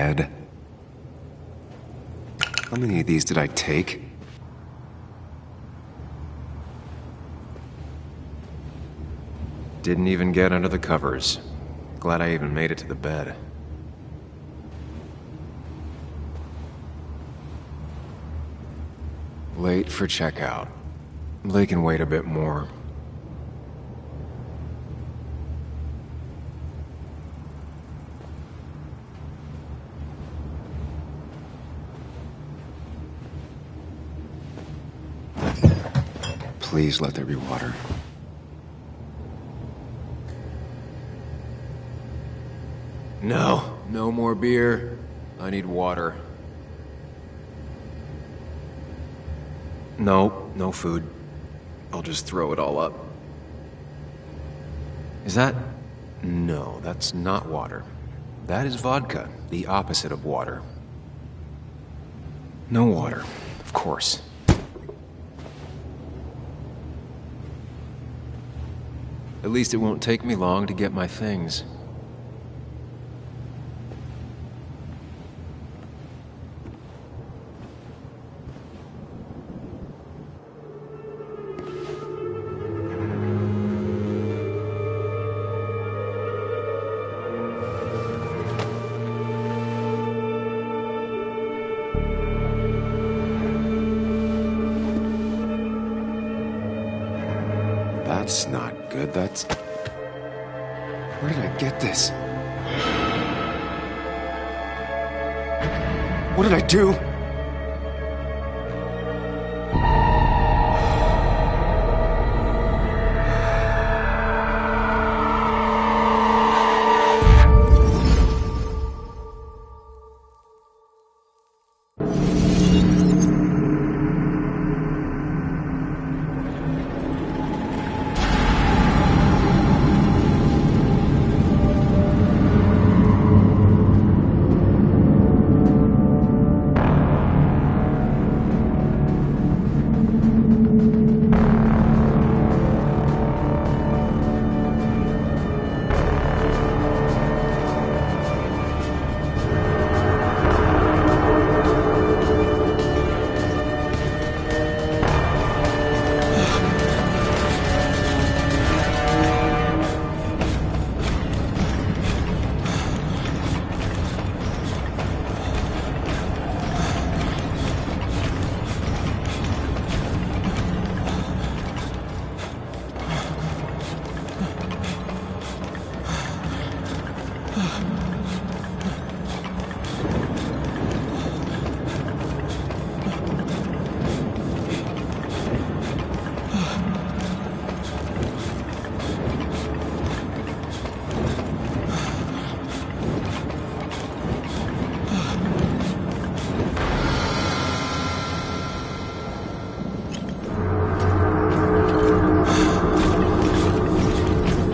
head. How many of these did I take? Didn't even get under the covers. Glad I even made it to the bed. Late for checkout. They can wait a bit more. Please let there be water. No, no more beer. I need water. No, no food. I'll just throw it all up. Is that... No, that's not water. That is vodka, the opposite of water. No water, of course. At least it won't take me long to get my things. That's not good, that's... Where did I get this? What did I do?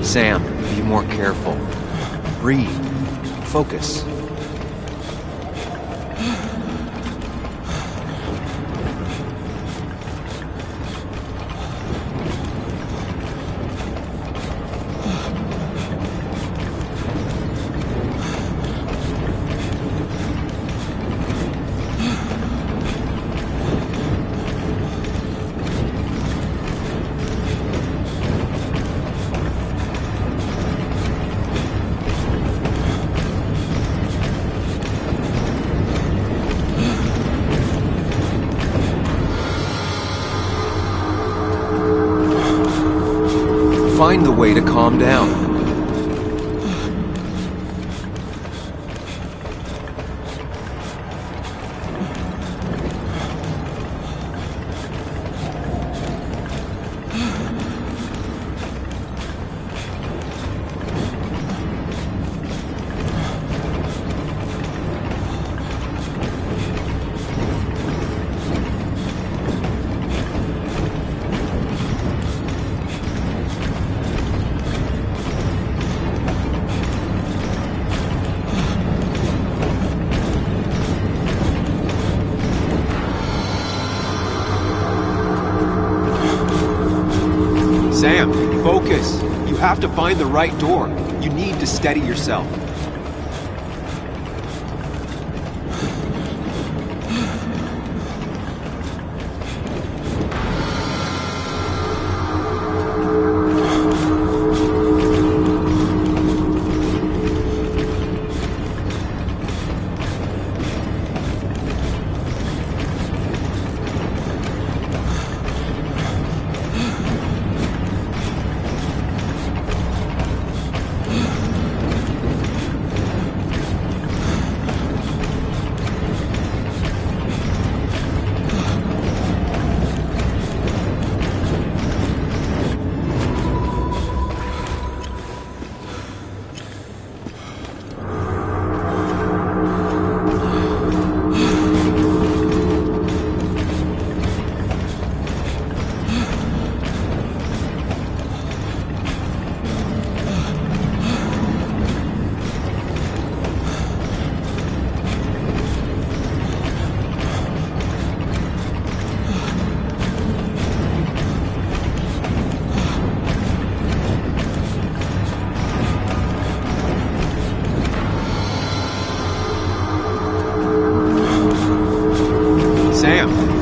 Sam, be more careful. Breathe. Focus. Find the way to calm down. Sam, focus. You have to find the right door. You need to steady yourself.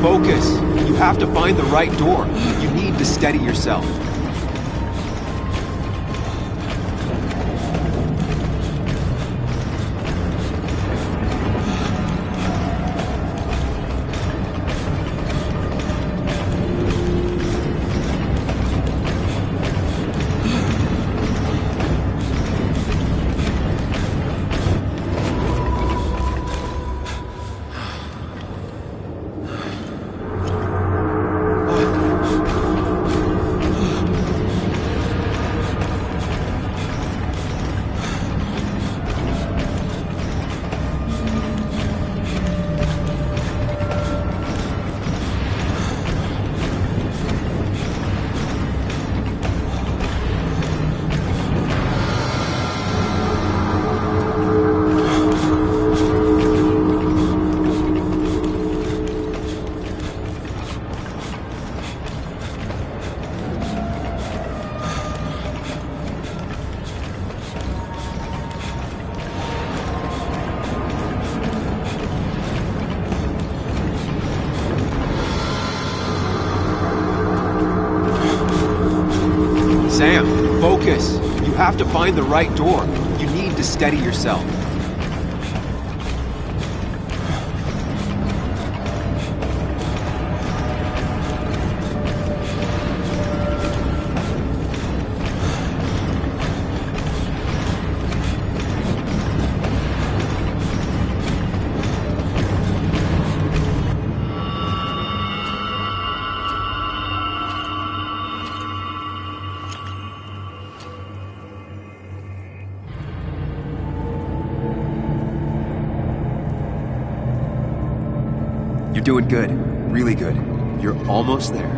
focus. You have to find the right door. You need to steady yourself. Sam, focus. You have to find the right door. You need to steady yourself. You're doing good. Really good. You're almost there.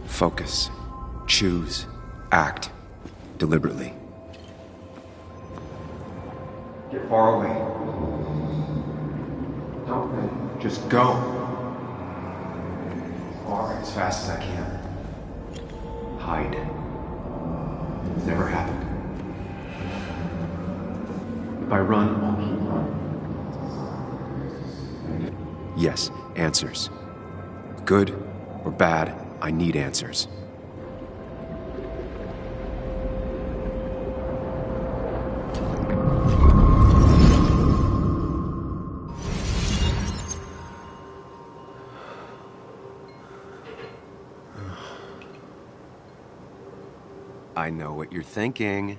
Focus. Choose. Act. Deliberately. Get far away. Don't think. Just go. As fast as I can. Hide. It's never happened. If I run, I'll keep running. Yes, answers. Good or bad, I need answers. I know what you're thinking.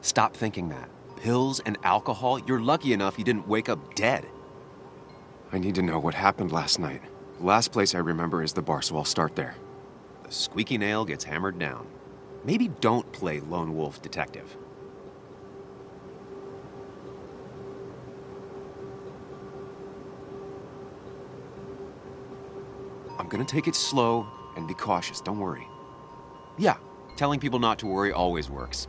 Stop thinking that. Pills and alcohol, you're lucky enough you didn't wake up dead. I need to know what happened last night. The last place I remember is the bar, so I'll start there. The squeaky nail gets hammered down. Maybe don't play lone wolf detective. I'm gonna take it slow and be cautious, don't worry. Yeah. Telling people not to worry always works.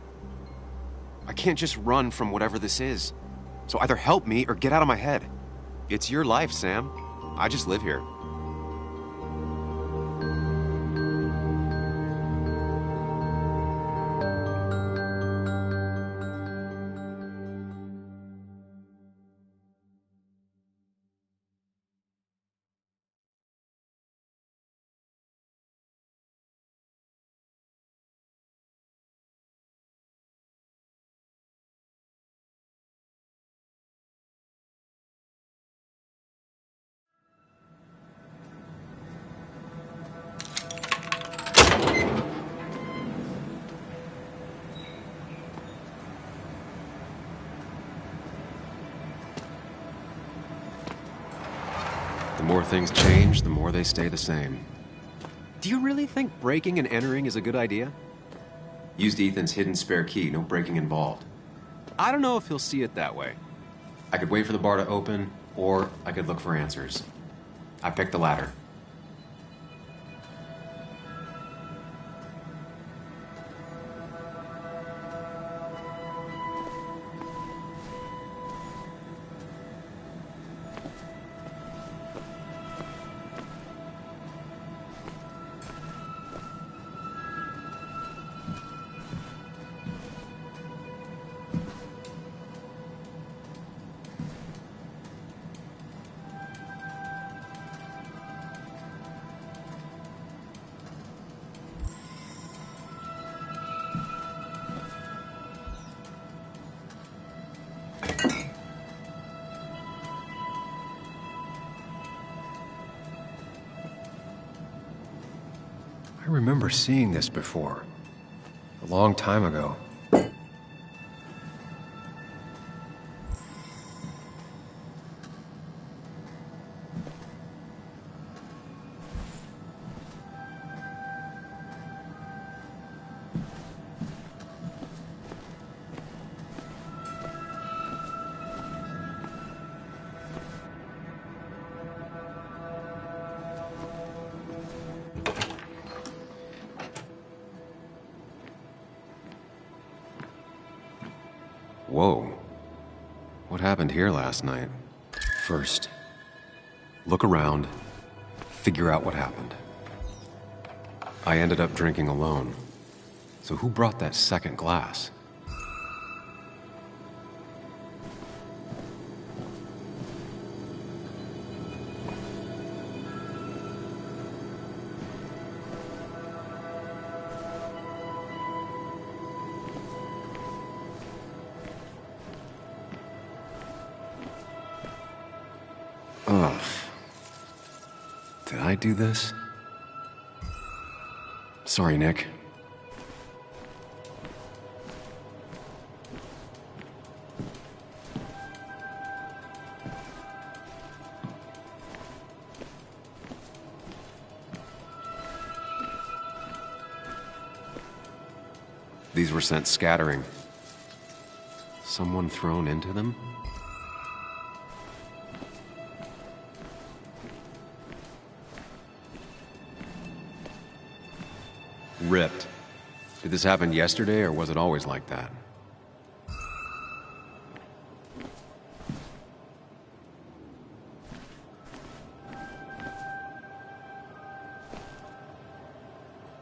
I can't just run from whatever this is. So either help me or get out of my head. It's your life, Sam. I just live here. The more things change, the more they stay the same. Do you really think breaking and entering is a good idea? Used Ethan's hidden spare key, no breaking involved. I don't know if he'll see it that way. I could wait for the bar to open, or I could look for answers. I picked the latter. I remember seeing this before. A long time ago. Whoa. What happened here last night? First, look around, figure out what happened. I ended up drinking alone. So who brought that second glass? Ugh. Did I do this? Sorry, Nick. These were sent scattering. Someone thrown into them? Ripped. Did this happen yesterday, or was it always like that?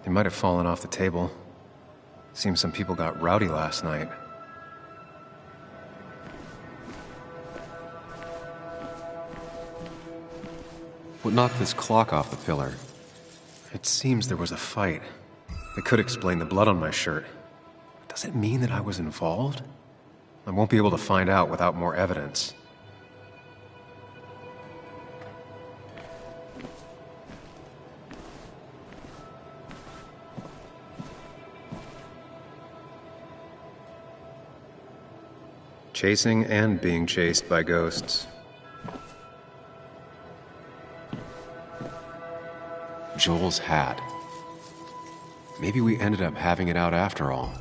It might have fallen off the table. Seems some people got rowdy last night. What knocked this clock off the pillar? It seems there was a fight. It could explain the blood on my shirt. Does it mean that I was involved? I won't be able to find out without more evidence. Chasing and being chased by ghosts. Joel's hat. Maybe we ended up having it out after all.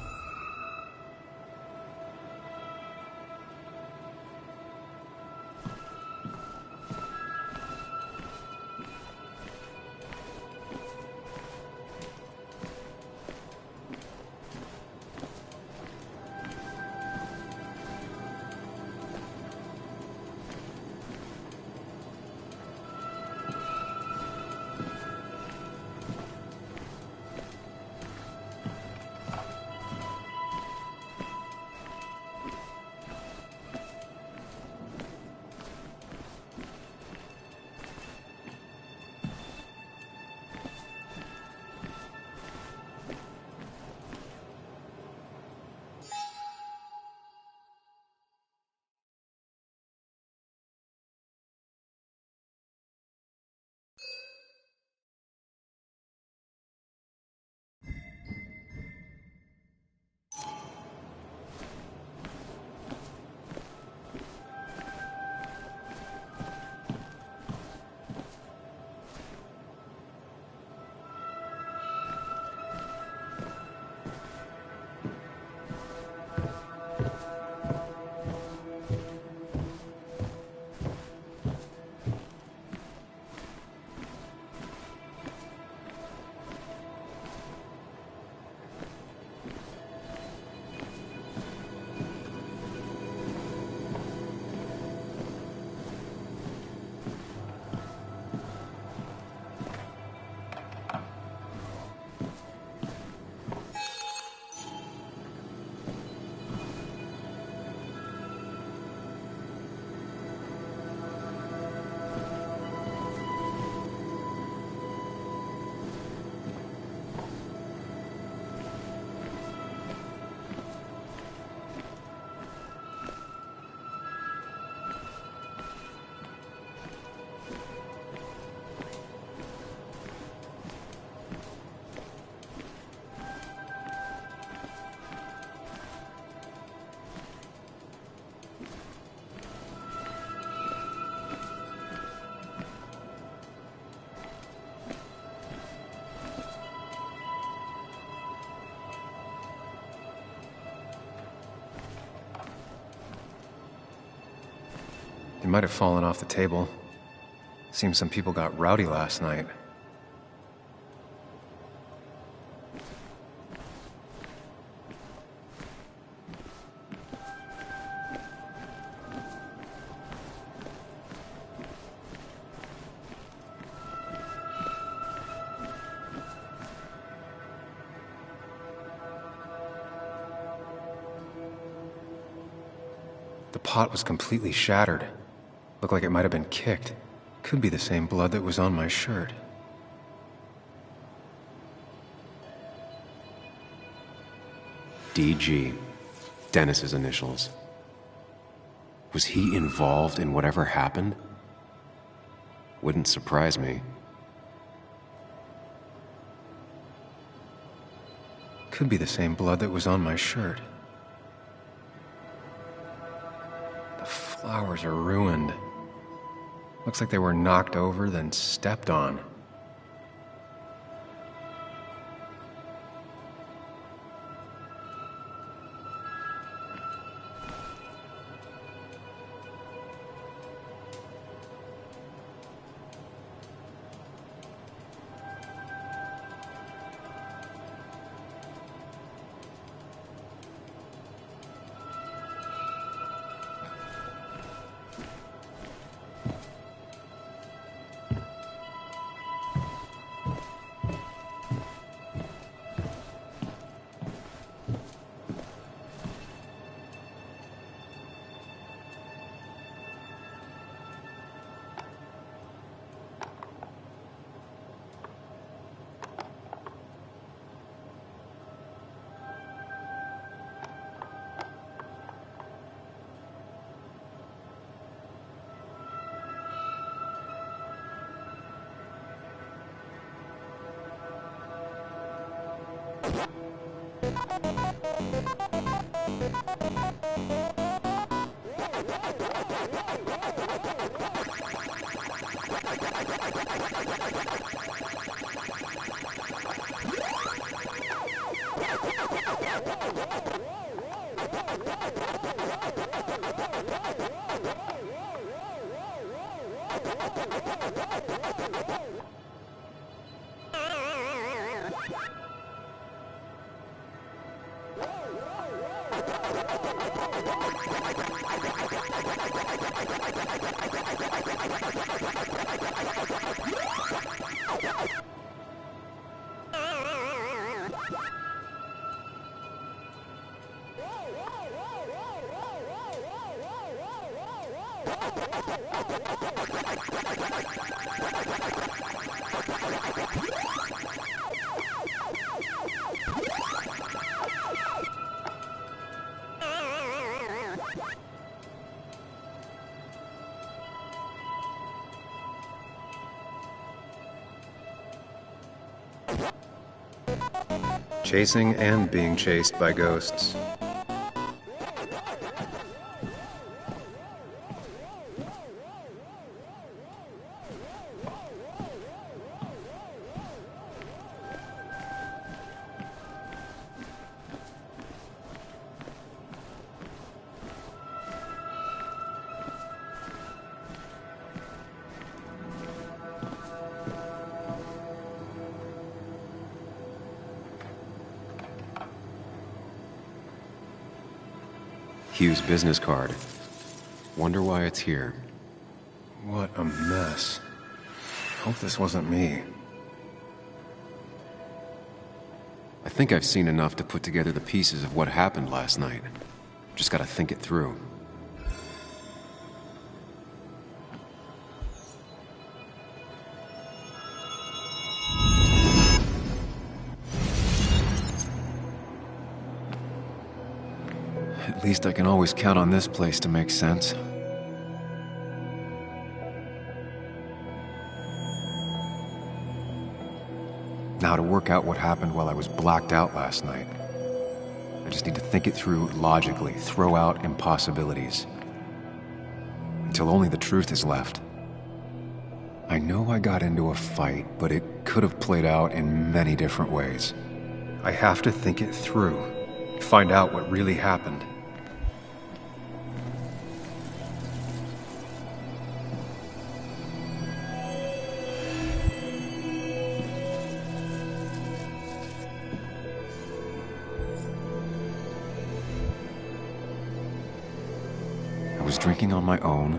It might have fallen off the table. Seems some people got rowdy last night. The pot was completely shattered. Looked like it might have been kicked. Could be the same blood that was on my shirt. DG. Dennis's initials. Was he involved in whatever happened? Wouldn't surprise me. Could be the same blood that was on my shirt. Flowers are ruined. Looks like they were knocked over, then stepped on. Chasing and being chased by ghosts. Hugh's business card. Wonder why it's here. What a mess. Hope this wasn't me. I think I've seen enough to put together the pieces of what happened last night. Just gotta think it through. At least I can always count on this place to make sense. Now to work out what happened while I was blacked out last night. I just need to think it through logically, throw out impossibilities. Until only the truth is left. I know I got into a fight, but it could have played out in many different ways. I have to think it through, find out what really happened. was drinking on my own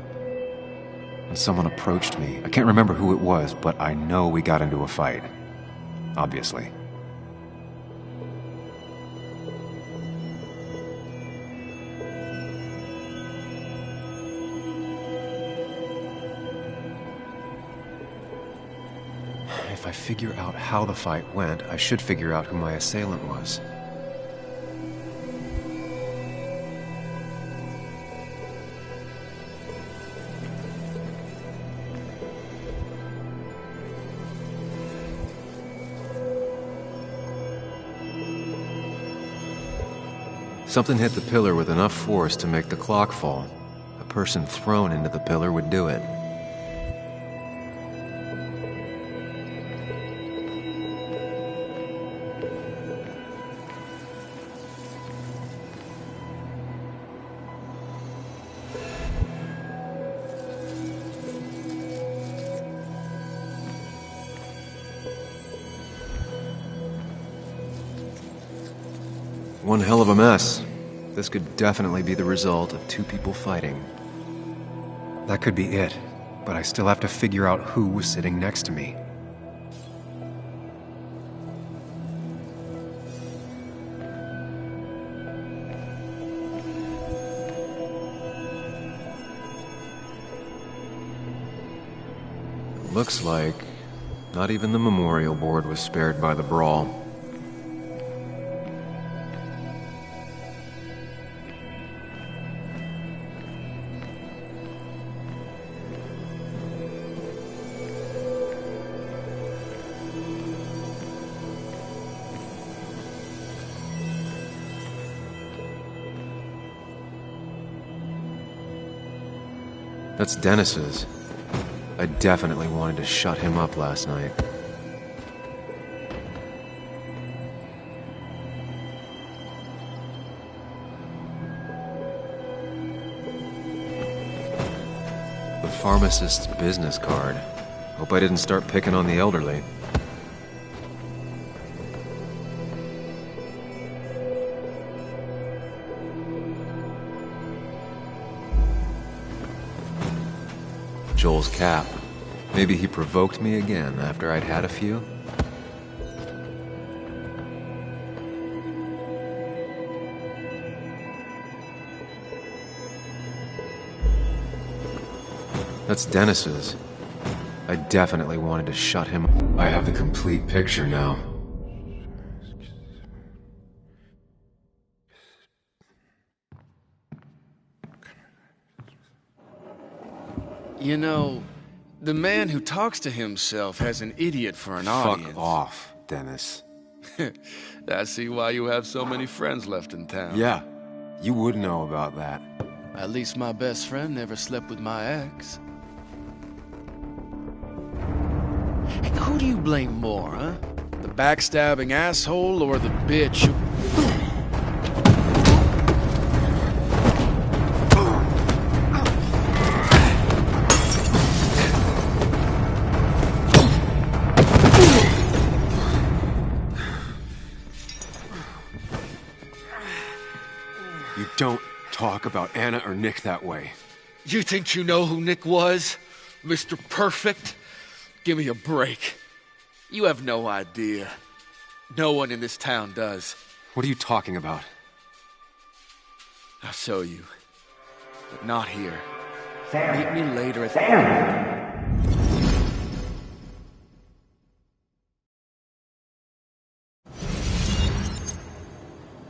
when someone approached me. I can't remember who it was, but I know we got into a fight. Obviously. If I figure out how the fight went, I should figure out who my assailant was. Something hit the pillar with enough force to make the clock fall. A person thrown into the pillar would do it. One hell of a mess. This could definitely be the result of two people fighting. That could be it, but I still have to figure out who was sitting next to me. It looks like not even the memorial board was spared by the brawl. That's Dennis's. I definitely wanted to shut him up last night. The pharmacist's business card. Hope I didn't start picking on the elderly. Joel's cap. Maybe he provoked me again after I'd had a few. That's Dennis's. I definitely wanted to shut him up. I have the complete picture now. You know, the man who talks to himself has an idiot for an audience. Fuck off, Dennis. I see why you have so many friends left in town. Yeah, you would know about that. At least my best friend never slept with my ex. Hey, who do you blame more, huh? The backstabbing asshole or the bitch who... You don't talk about Anna or Nick that way. You think you know who Nick was? Mr. Perfect? Give me a break. You have no idea. No one in this town does. What are you talking about? I'll show you. But not here. Sam. Meet me later at... Sam!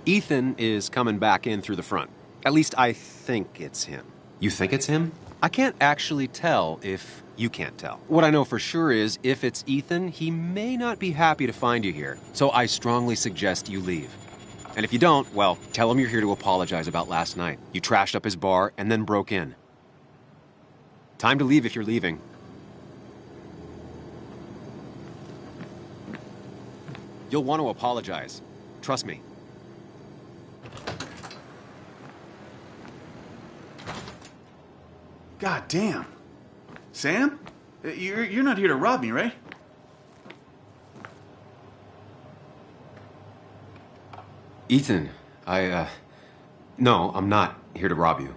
Ethan is coming back in through the front. At least I think it's him. You think it's him? I can't actually tell if you can't tell. What I know for sure is, if it's Ethan, he may not be happy to find you here. So I strongly suggest you leave. And if you don't, well, tell him you're here to apologize about last night. You trashed up his bar and then broke in. Time to leave if you're leaving. You'll want to apologize. Trust me. God damn. Sam? You're not here to rob me, right? Ethan, no, I'm not here to rob you.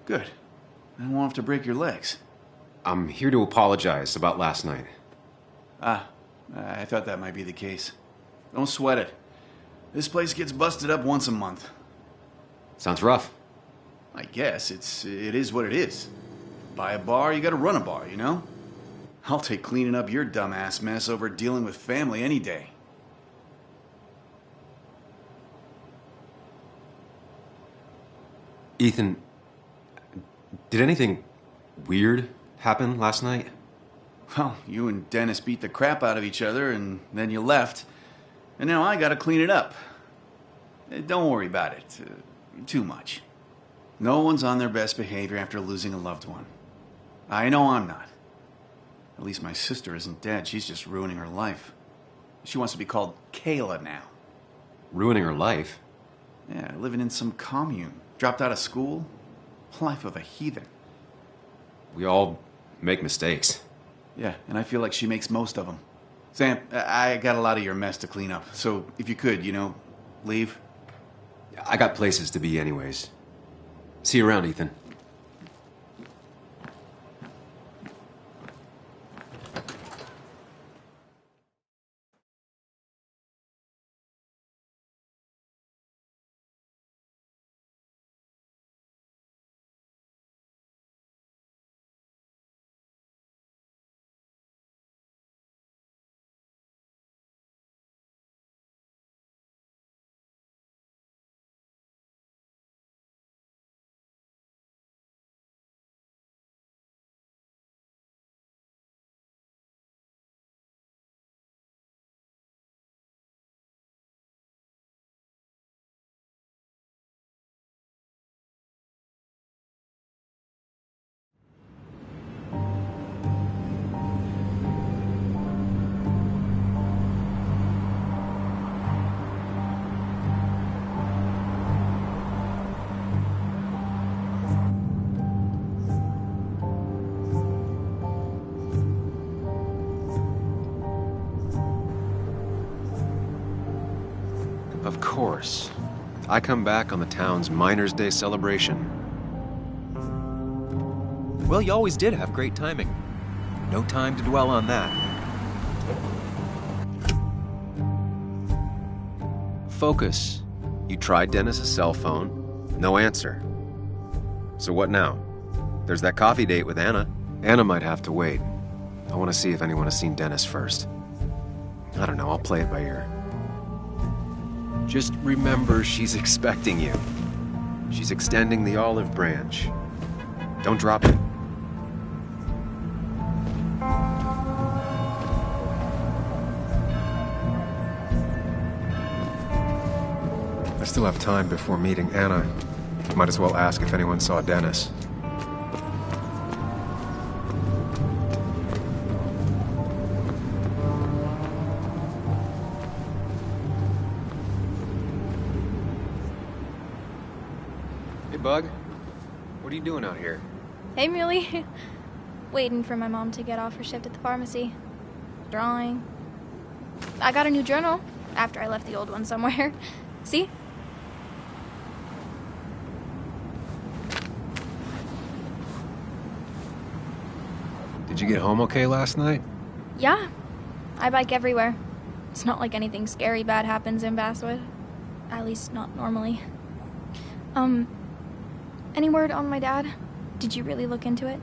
Good. I won't have to break your legs. I'm here to apologize about last night. Ah, I thought that might be the case. Don't sweat it. This place gets busted up once a month. Sounds rough. I guess it is what it is. Buy a bar, you gotta run a bar, you know? I'll take cleaning up your dumbass mess over dealing with family any day. Ethan, did anything weird happen last night? Well, you and Dennis beat the crap out of each other, and then you left. And now I gotta clean it up. Don't worry about it too much. No one's on their best behavior after losing a loved one. I know I'm not. At least my sister isn't dead. She's just ruining her life. She wants to be called Kayla now. Ruining her life? Yeah, living in some commune. Dropped out of school. Life of a heathen. We all make mistakes. Yeah, and I feel like she makes most of them. Sam, I got a lot of your mess to clean up. So if you could, leave. I got places to be anyways. See you around, Ethan. Of course. I come back on the town's Miners' Day celebration. Well, you always did have great timing. No time to dwell on that. Focus. You tried Dennis's cell phone. No answer. So what now? There's that coffee date with Anna. Anna might have to wait. I want to see if anyone has seen Dennis first. I don't know, I'll play it by ear. Just remember she's expecting you. She's extending the olive branch. Don't drop it. I still have time before meeting Anna. Might as well ask if anyone saw Dennis. Hey, Bug. What are you doing out here? Hey, Muley. Waiting for my mom to get off her shift at the pharmacy. Drawing. I got a new journal after I left the old one somewhere. See? Did you get home okay last night? Yeah. I bike everywhere. It's not like anything scary bad happens in Basswood. At least not normally. Any word on my dad? Did you really look into it?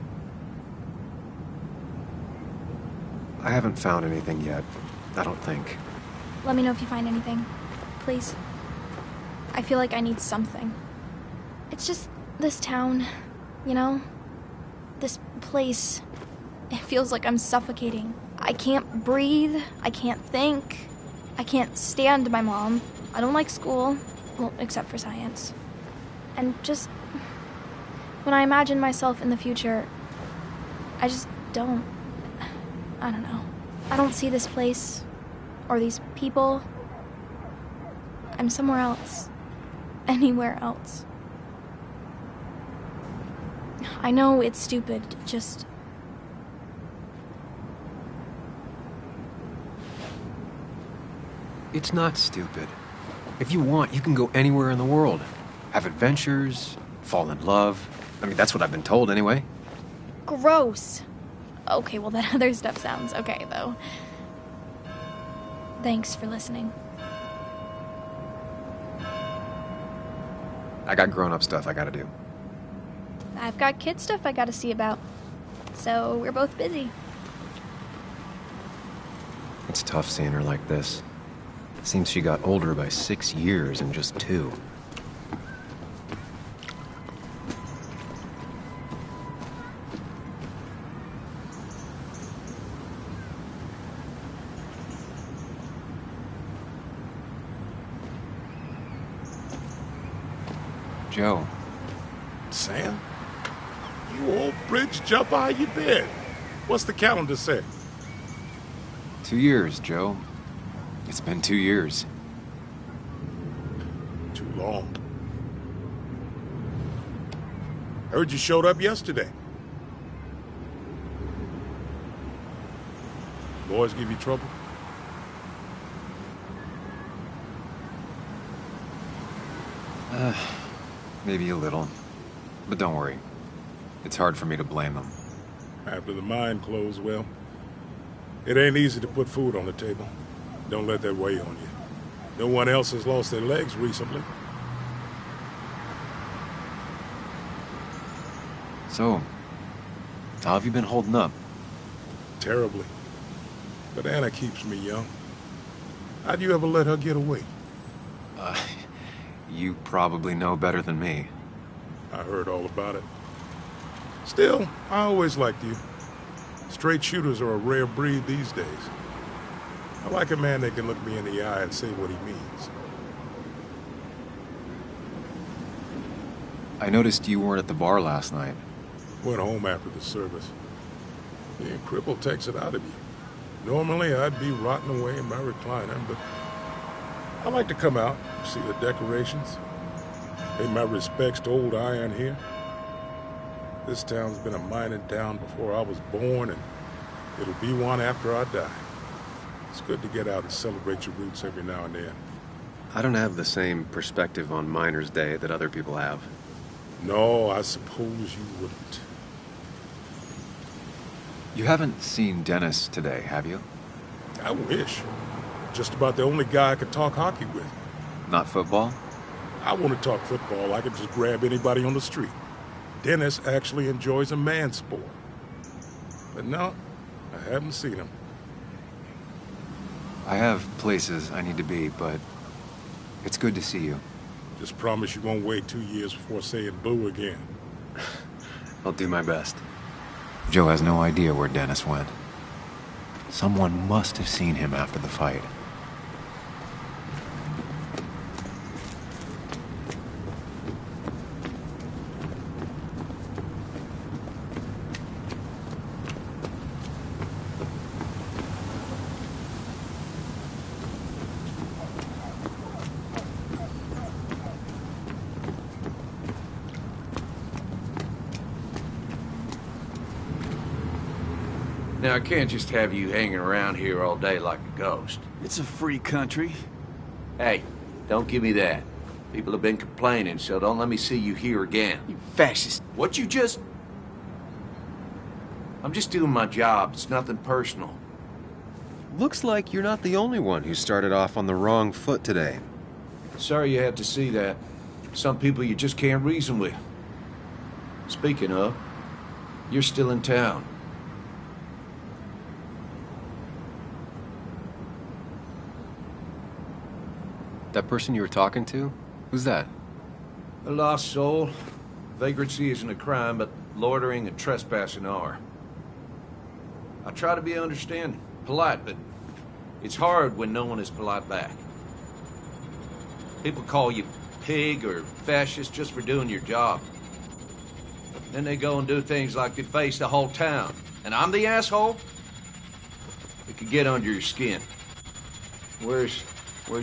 I haven't found anything yet. I don't think. Let me know if you find anything. Please. I feel like I need something. It's just this town, you know? This place. It feels like I'm suffocating. I can't breathe. I can't think. I can't stand my mom. I don't like school. Well, except for science. And just... when I imagine myself in the future, I just don't... I don't know. I don't see this place. Or these people. I'm somewhere else. Anywhere else. I know it's stupid, just... It's not stupid. If you want, you can go anywhere in the world. Have adventures, fall in love, I mean, that's what I've been told anyway. Gross. Okay, well, that other stuff sounds okay, though. Thanks for listening. I got grown-up stuff I gotta do. I've got kid stuff I gotta see about. So we're both busy. It's tough seeing her like this. Seems she got older by 6 years in just 2. Joe. Sam? You old bridge jumper, how you been? What's the calendar say? 2 years, Joe. It's been 2 years. Too long. Heard you showed up yesterday. Boys give you trouble? Maybe a little. But don't worry. It's hard for me to blame them. After the mine closed, well, it ain't easy to put food on the table. Don't let that weigh on you. No one else has lost their legs recently. So, how have you been holding up? Terribly. But Anna keeps me young. How'd you ever let her get away? You probably know better than me. I heard all about it. Still, I always liked you. Straight shooters are a rare breed these days. I like a man that can look me in the eye and say what he means. I noticed you weren't at the bar last night. Went home after the service. Being crippled takes it out of you. Normally, I'd be rotting away in my recliner, but I like to come out, see the decorations, pay my respects to old Iron here. This town's been a mining town before I was born, and it'll be one after I die. It's good to get out and celebrate your roots every now and then. I don't have the same perspective on Miners' Day that other people have. No, I suppose you wouldn't. You haven't seen Dennis today, have you? I wish. Just about the only guy I could talk hockey with. Not football? I want to talk football. I could just grab anybody on the street. Dennis actually enjoys a man sport. But no, I haven't seen him. I have places I need to be, but it's good to see you. Just promise you won't wait 2 years before saying boo again. I'll do my best. Joe has no idea where Dennis went. Someone must have seen him after the fight. Now, I can't just have you hanging around here all day like a ghost. It's a free country. Hey, don't give me that. People have been complaining, so don't let me see you here again. You fascist. What you just... I'm just doing my job. It's nothing personal. Looks like you're not the only one who started off on the wrong foot today. Sorry you had to see that. Some people you just can't reason with. Speaking of, you're still in town. That person you were talking to? Who's that? A lost soul. Vagrancy isn't a crime, but loitering and trespassing are. I try to be understanding, polite, but it's hard when no one is polite back. People call you pig or fascist just for doing your job. Then they go and do things like deface the whole town. And I'm the asshole? It could get under your skin. Where's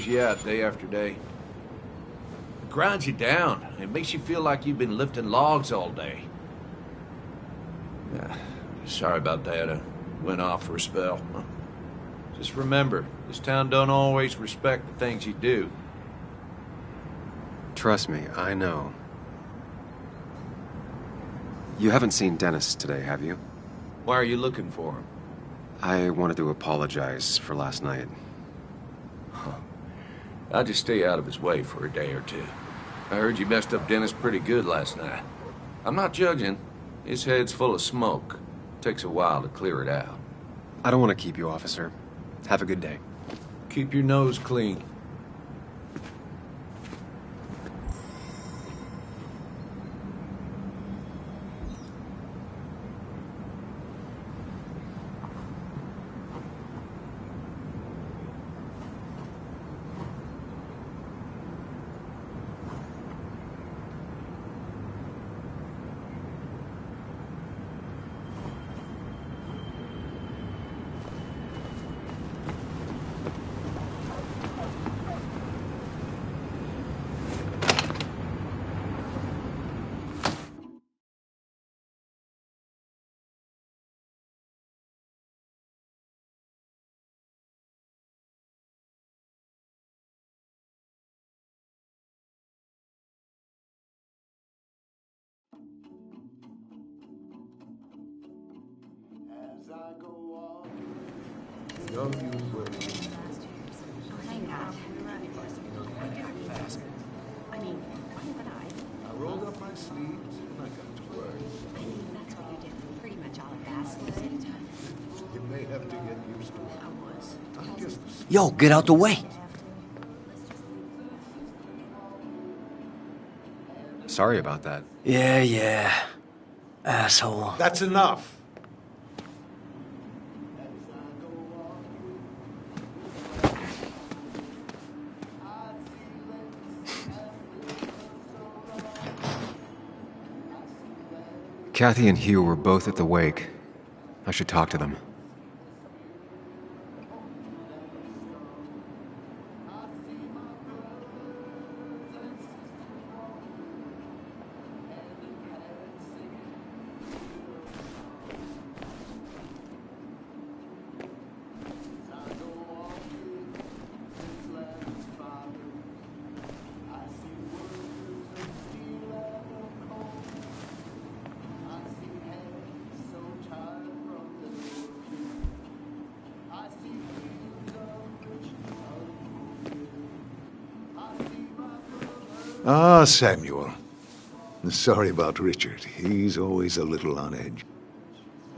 you at day after day? It grinds you down. It makes you feel like you've been lifting logs all day. Sorry about that. I went off for a spell. Just remember, this town don't always respect the things you do. Trust me, I know. You haven't seen Dennis today, have you? Why are you looking for him? I wanted to apologize for last night. I'll just stay out of his way for a day or two. I heard you messed up Dennis pretty good last night. I'm not judging. His head's full of smoke. Takes a while to clear it out. I don't want to keep you, officer. Have a good day. Keep your nose clean. I rolled up my sleeves and I got to work. That's what you did for pretty much all of Basswood. You may have to get used to it. I'm just Yo, get out the way. Sorry about that. Yeah. Asshole. That's enough. Kathy and Hugh were both at the wake. I should talk to them. Ah, Samuel. Sorry about Richard. He's always a little on edge.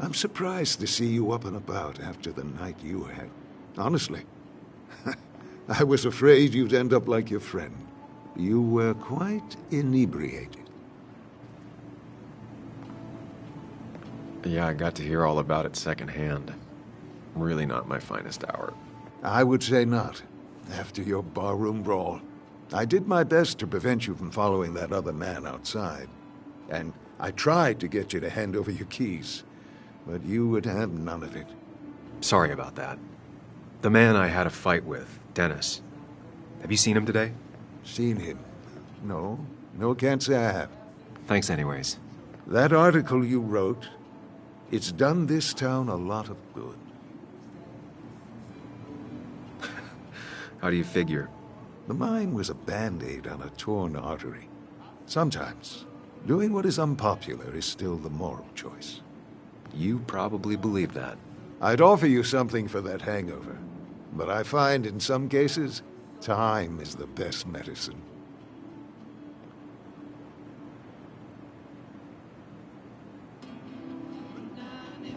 I'm surprised to see you up and about after the night you had. Honestly. I was afraid you'd end up like your friend. You were quite inebriated. Yeah, I got to hear all about it secondhand. Really not my finest hour. I would say not, after your barroom brawl. I did my best to prevent you from following that other man outside. And I tried to get you to hand over your keys, but you would have none of it. Sorry about that. The man I had a fight with, Dennis. Have you seen him today? Seen him? No, can't say I have. Thanks anyways. That article you wrote, it's done this town a lot of good. How do you figure? The mine was a band-aid on a torn artery. Sometimes, doing what is unpopular is still the moral choice. You probably believe that. I'd offer you something for that hangover, but I find in some cases, time is the best medicine.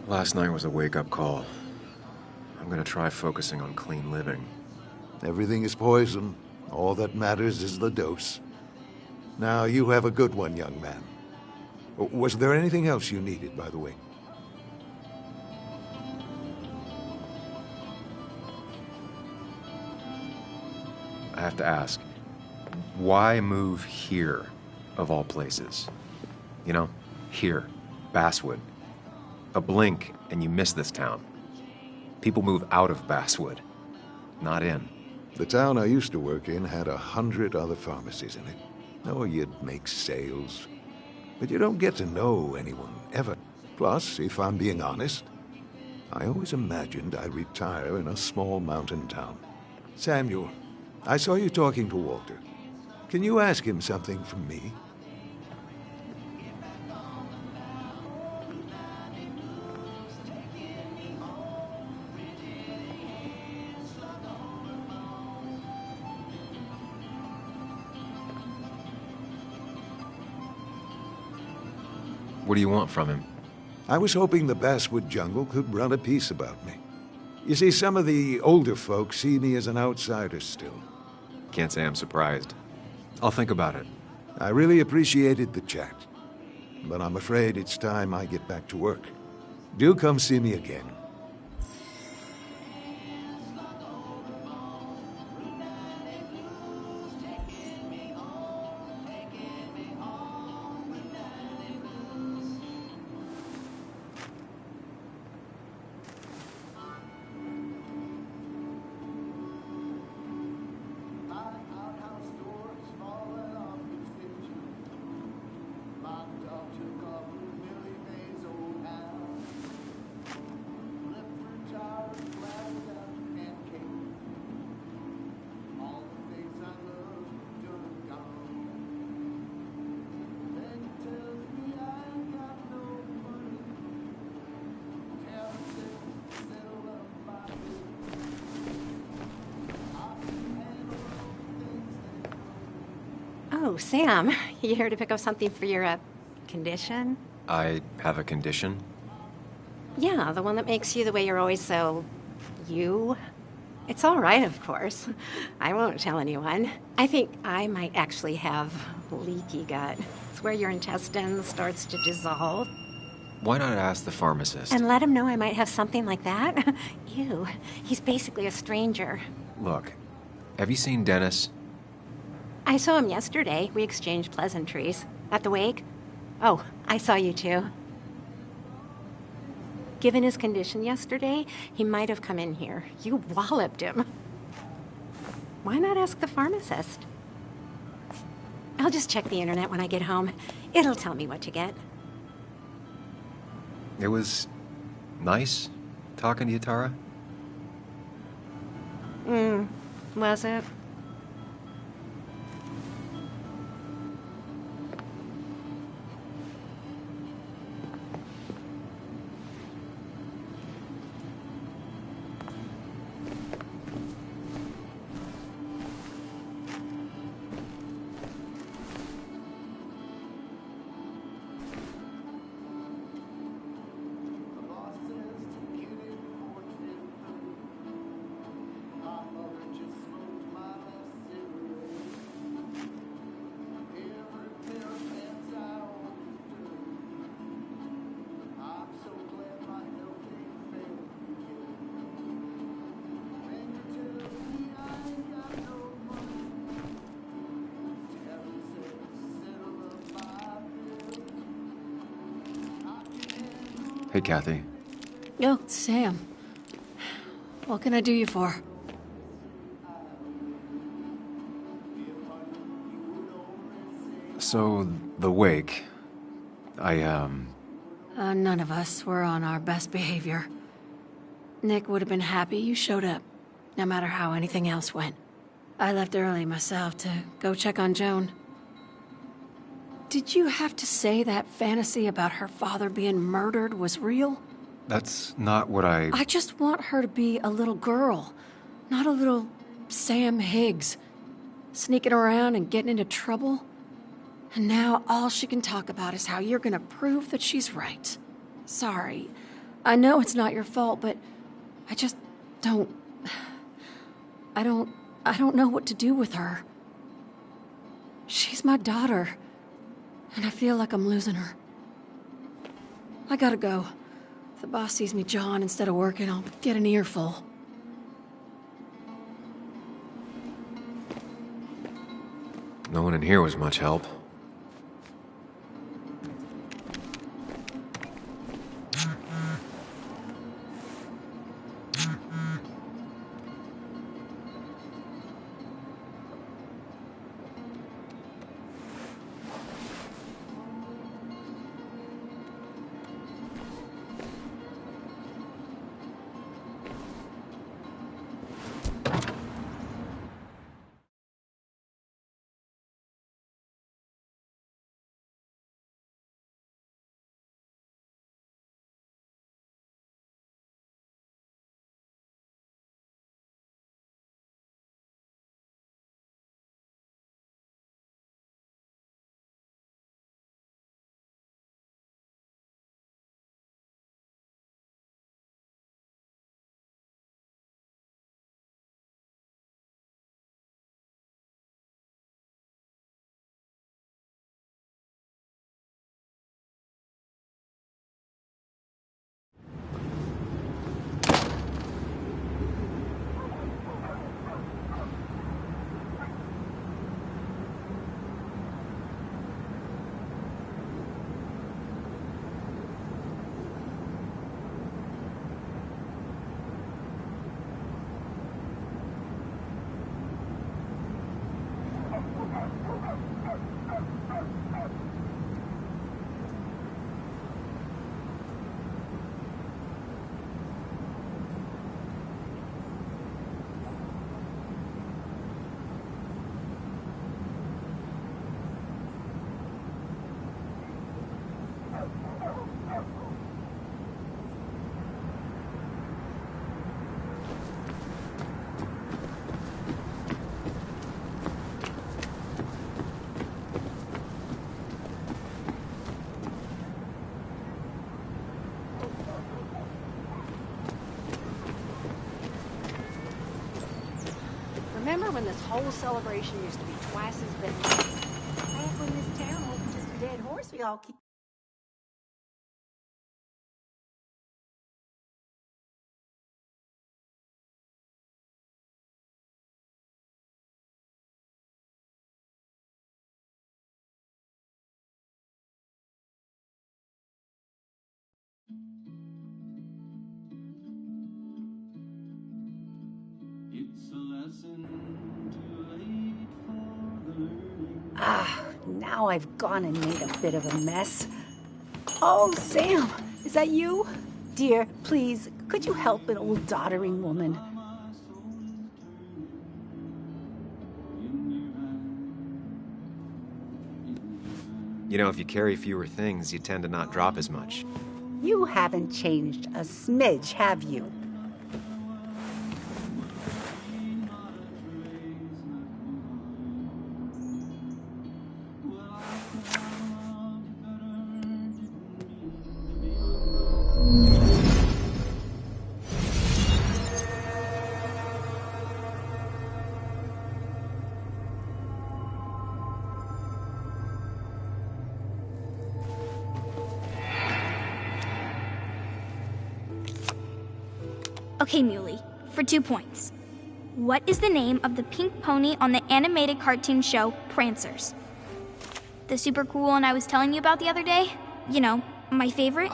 Last night was a wake-up call. I'm gonna try focusing on clean living. Everything is poison. All that matters is the dose. Now, you have a good one, young man. Was there anything else you needed, by the way? I have to ask, why move here, of all places? You know, here, Basswood. A blink and you miss this town. People move out of Basswood, not in. The town I used to work in had 100 other pharmacies in it. Oh, you'd make sales. But you don't get to know anyone, ever. Plus, if I'm being honest, I always imagined I'd retire in a small mountain town. Samuel, I saw you talking to Walter. Can you ask him something from me? What do you want from him? I was hoping the Basswood Jungle could run a piece about me. You see, some of the older folks see me as an outsider still. Can't say I'm surprised. I'll think about it. I really appreciated the chat, but I'm afraid it's time I get back to work. Do come see me again. Oh, Sam, you here to pick up something for your, condition? I have a condition? Yeah, the one that makes you the way you're always so... you? It's all right, of course. I won't tell anyone. I think I might actually have leaky gut. It's where your intestine starts to dissolve. Why not ask the pharmacist? And let him know I might have something like that? Ew, he's basically a stranger. Look, have you seen Dennis? I saw him yesterday. We exchanged pleasantries. At the wake? Oh, I saw you too. Given his condition yesterday, he might have come in here. You walloped him. Why not ask the pharmacist? I'll just check the internet when I get home. It'll tell me what to get. It was nice talking to you, Tara. Was it? Hey, Kathy. Oh, Sam. What can I do you for? So, the wake. None of us were on our best behavior. Nick would have been happy you showed up, no matter how anything else went. I left early myself to go check on Joan. Did you have to say that fantasy about her father being murdered was real? That's not what I just want her to be a little girl, not a little Sam Higgs, sneaking around and getting into trouble. And now all she can talk about is how you're gonna prove that she's right. Sorry. I know it's not your fault, but I just don't... I don't know what to do with her. She's my daughter, and I feel like I'm losing her. I gotta go. If the boss sees me jawing instead of working, I'll get an earful. No one in here was much help. this whole celebration used to be twice as big. Back when this town wasn't just a dead horse we all keep. Now I've gone and made a bit of a mess. Oh, Sam, is that you? Dear, please, could you help an old doddering woman? You know, if you carry fewer things, you tend to not drop as much. You haven't changed a smidge, have you? Okay, Muley, for 2 points. What is the name of the pink pony on the animated cartoon show Prancers? The super cool one I was telling you about the other day? You know, my favorite?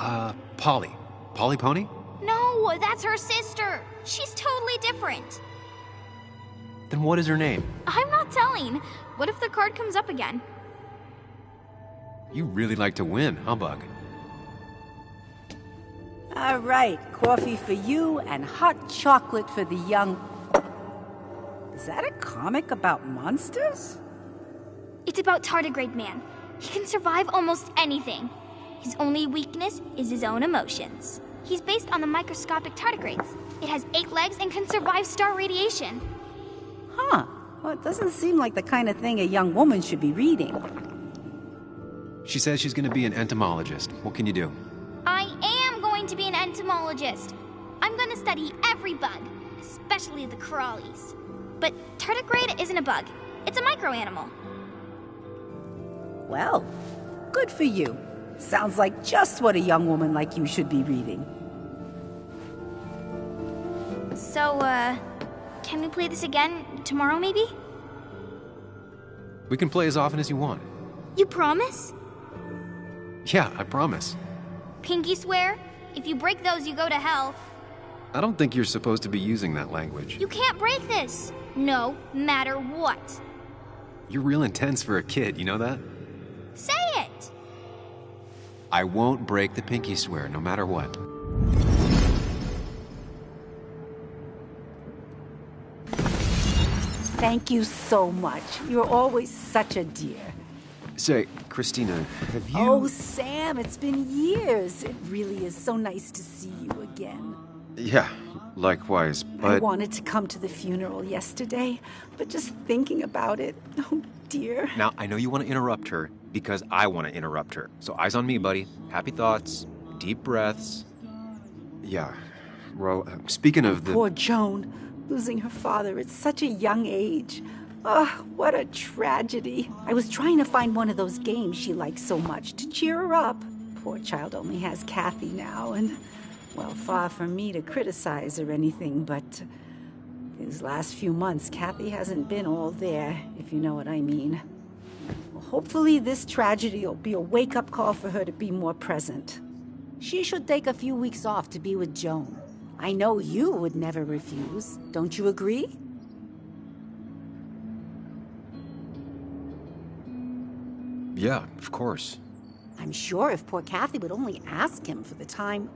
Polly. Polly Pony? No, that's her sister. She's totally different. Then what is her name? I'm not telling. What if the card comes up again? You really like to win, humbug. All right, coffee for you and hot chocolate for the young... Is that a comic about monsters? It's about Tardigrade Man. He can survive almost anything. His only weakness is his own emotions. He's based on the microscopic tardigrades. It has 8 legs and can survive star radiation. Huh. Well, it doesn't seem like the kind of thing a young woman should be reading. She says she's gonna be an entomologist. What can you do? I am going to be an entomologist. I'm going to study every bug, especially the crawlies. But tardigrade isn't a bug. It's a microanimal. Well, good for you. Sounds like just what a young woman like you should be reading. So, can we play this again tomorrow, maybe? We can play as often as you want. You promise? Yeah, I promise. Pinky swear? If you break those, you go to hell. I don't think you're supposed to be using that language. You can't break this. No matter what. You're real intense for a kid, you know that? Say it! I won't break the pinky swear, no matter what. Thank you so much. You're always such a dear. Say, Christina, have you... Oh, Sam, it's been years. It really is so nice to see you again. Yeah, likewise, but... I wanted to come to the funeral yesterday, but just thinking about it, oh dear. Now, I know you want to interrupt her because I want to interrupt her. So eyes on me, buddy. Happy thoughts, deep breaths. Yeah, well, speaking of the... Poor Joan, losing her father at such a young age. Oh, what a tragedy. I was trying to find one of those games she likes so much to cheer her up. Poor child only has Kathy now, and, well, far from me to criticize or anything, but these last few months, Kathy hasn't been all there, if you know what I mean. Well, hopefully this tragedy will be a wake-up call for her to be more present. She should take a few weeks off to be with Joan. I know you would never refuse. Don't you agree? Yeah, of course. I'm sure if poor Kathy would only ask him for the time...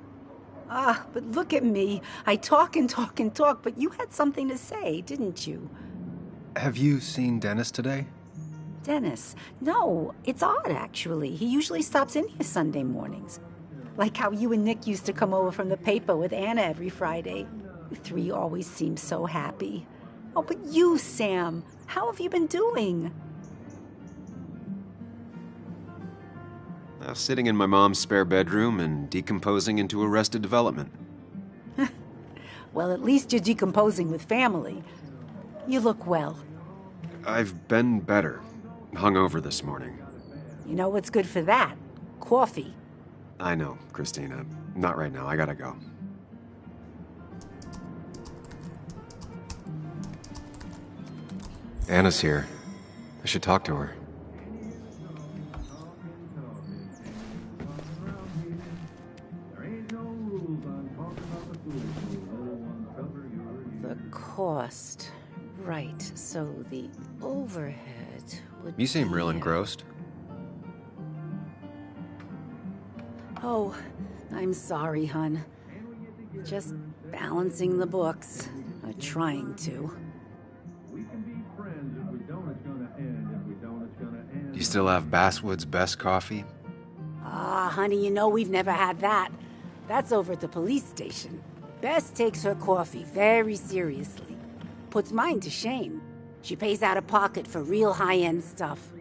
but look at me. I talk and talk and talk, but you had something to say, didn't you? Have you seen Dennis today? Dennis? No, it's odd, actually. He usually stops in here Sunday mornings. Like how you and Nick used to come over from the paper with Anna every Friday. You 3 always seem so happy. Oh, but you, Sam, how have you been doing? Sitting in my mom's spare bedroom and decomposing into Arrested Development. Well, at least you're decomposing with family. You look well. I've been better. Hungover this morning. You know what's good for that? Coffee. I know, Christina. Not right now. I gotta go. Anna's here. I should talk to her. The cost. Right, so the overhead would You seem be- real engrossed. Oh, I'm sorry, hun. Just balancing the books. Or trying to. Do you still have Basswood's best coffee? Ah, honey, you know we've never had that. That's over at the police station. Bess takes her coffee very seriously. Puts mine to shame. She pays out of pocket for real high-end stuff.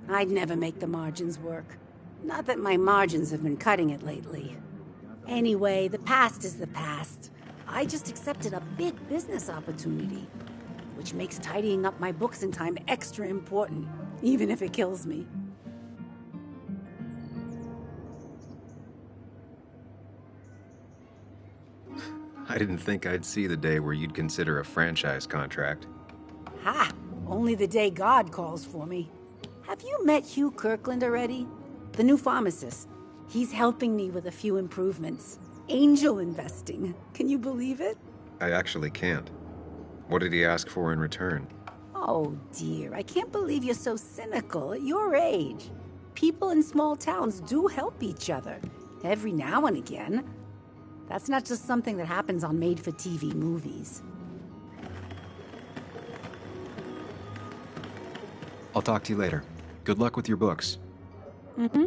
I'd never make the margins work. Not that my margins have been cutting it lately. Anyway, the past is the past. I just accepted a big business opportunity, which makes tidying up my books in time extra important, even if it kills me. I didn't think I'd see the day where you'd consider a franchise contract. Ha! Only the day God calls for me. Have you met Hugh Kirkland already? The new pharmacist. He's helping me with a few improvements. Angel investing. Can you believe it? I actually can't. What did he ask for in return? Oh dear, I can't believe you're so cynical at your age. People in small towns do help each other, every now and again. That's not just something that happens on made-for-TV movies. I'll talk to you later. Good luck with your books. Mm-hmm.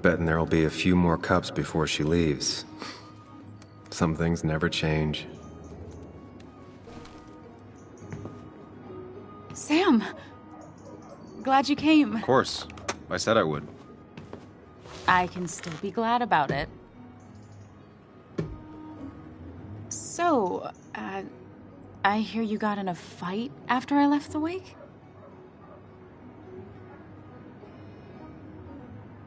Betting there'll be a few more cups before she leaves. Some things never change. Sam! Glad you came. Of course. I said I would. I can still be glad about it. So, I hear you got in a fight after I left the wake?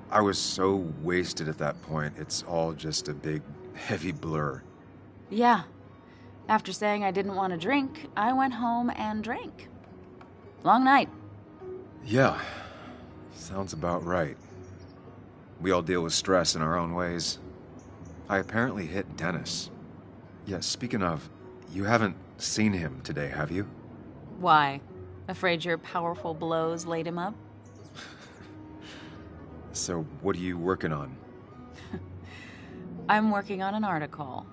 I was so wasted at that point, it's all just a big, heavy blur. Yeah. After saying I didn't want to drink, I went home and drank. Long night. Yeah, sounds about right. We all deal with stress in our own ways. I apparently hit Dennis. Yeah, speaking of, you haven't seen him today, have you? Why? Afraid your powerful blows laid him up? So, what are you working on? I'm working on an article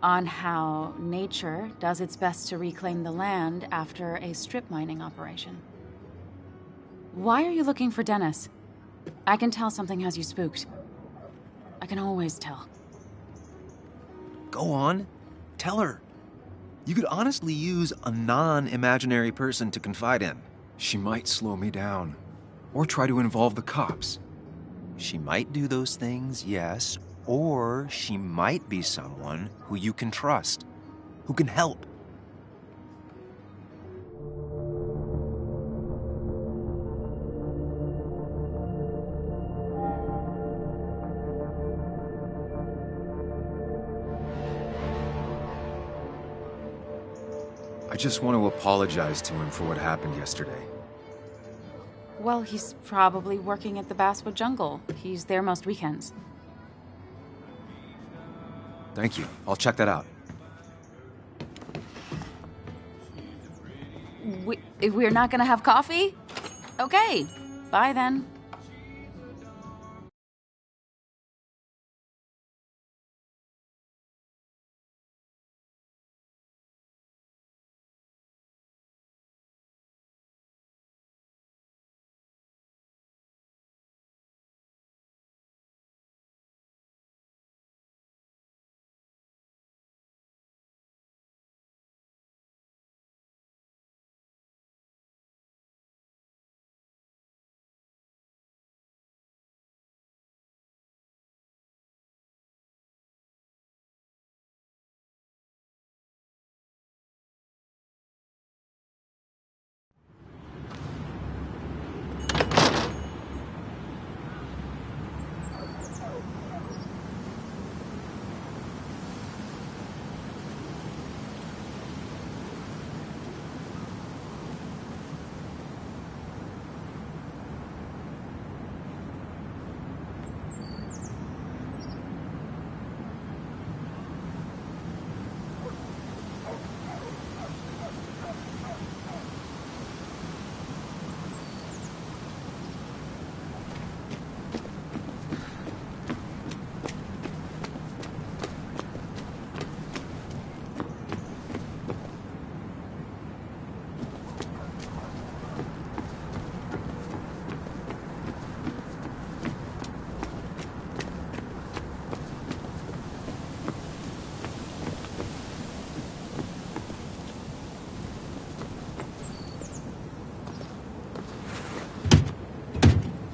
on how nature does its best to reclaim the land after a strip mining operation. Why are you looking for Dennis? I can tell something has you spooked. I can always tell. Go on. Tell her. You could honestly use a non-imaginary person to confide in. She might slow me down. Or try to involve the cops. She might do those things, yes. Or she might be someone who you can trust. Who can help. I just want to apologize to him for what happened yesterday. Well, he's probably working at the Basswood Jungle. He's there most weekends. Thank you. I'll check that out. We're not gonna have coffee? Okay. Bye then.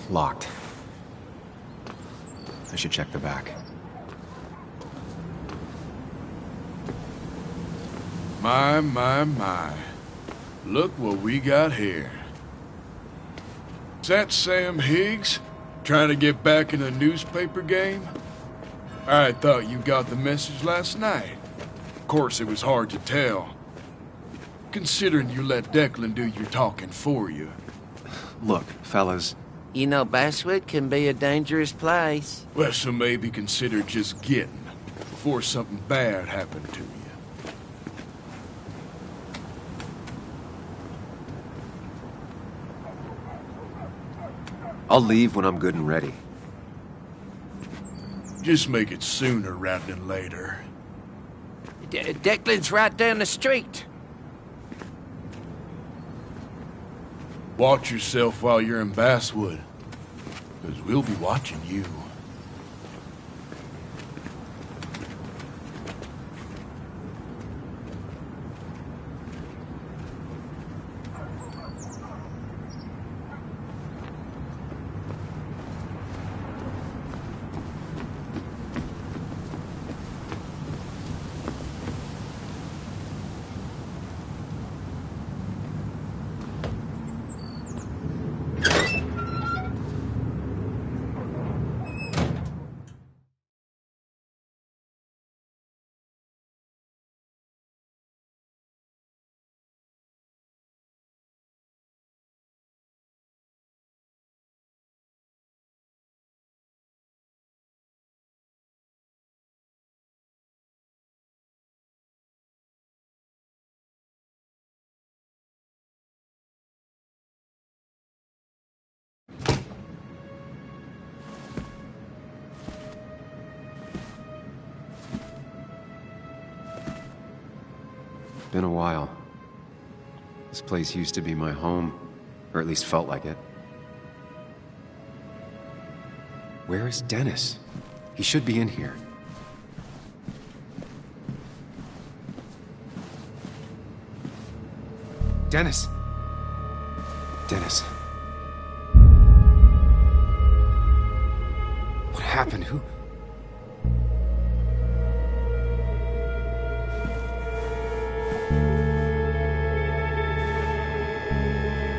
Locked. I should check the back. My. Look what we got here. Is that Sam Higgs? Trying to get back in the newspaper game? I thought you got the message last night. Of course, it was hard to tell, considering you let Declan do your talking for you. Look, fellas. You know, Basswood can be a dangerous place. Well, so maybe consider just getting before something bad happened to you. I'll leave when I'm good and ready. Just make it sooner rather than later. Declan's right down the street. Watch yourself while you're in Basswood, because we'll be watching you. Been a while. This place used to be my home, or at least felt like it. Where is Dennis? He should be in here. Dennis! Dennis. What happened? Who...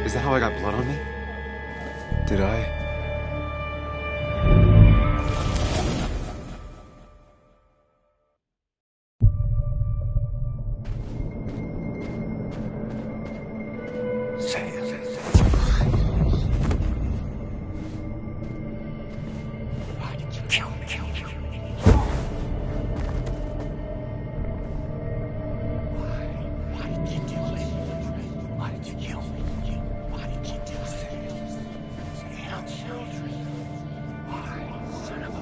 Is that how I got blood on me? Did I? Why did you kill me? Why did you do it? Why did you kill me? Why did you do it? Our children. Why, son of a...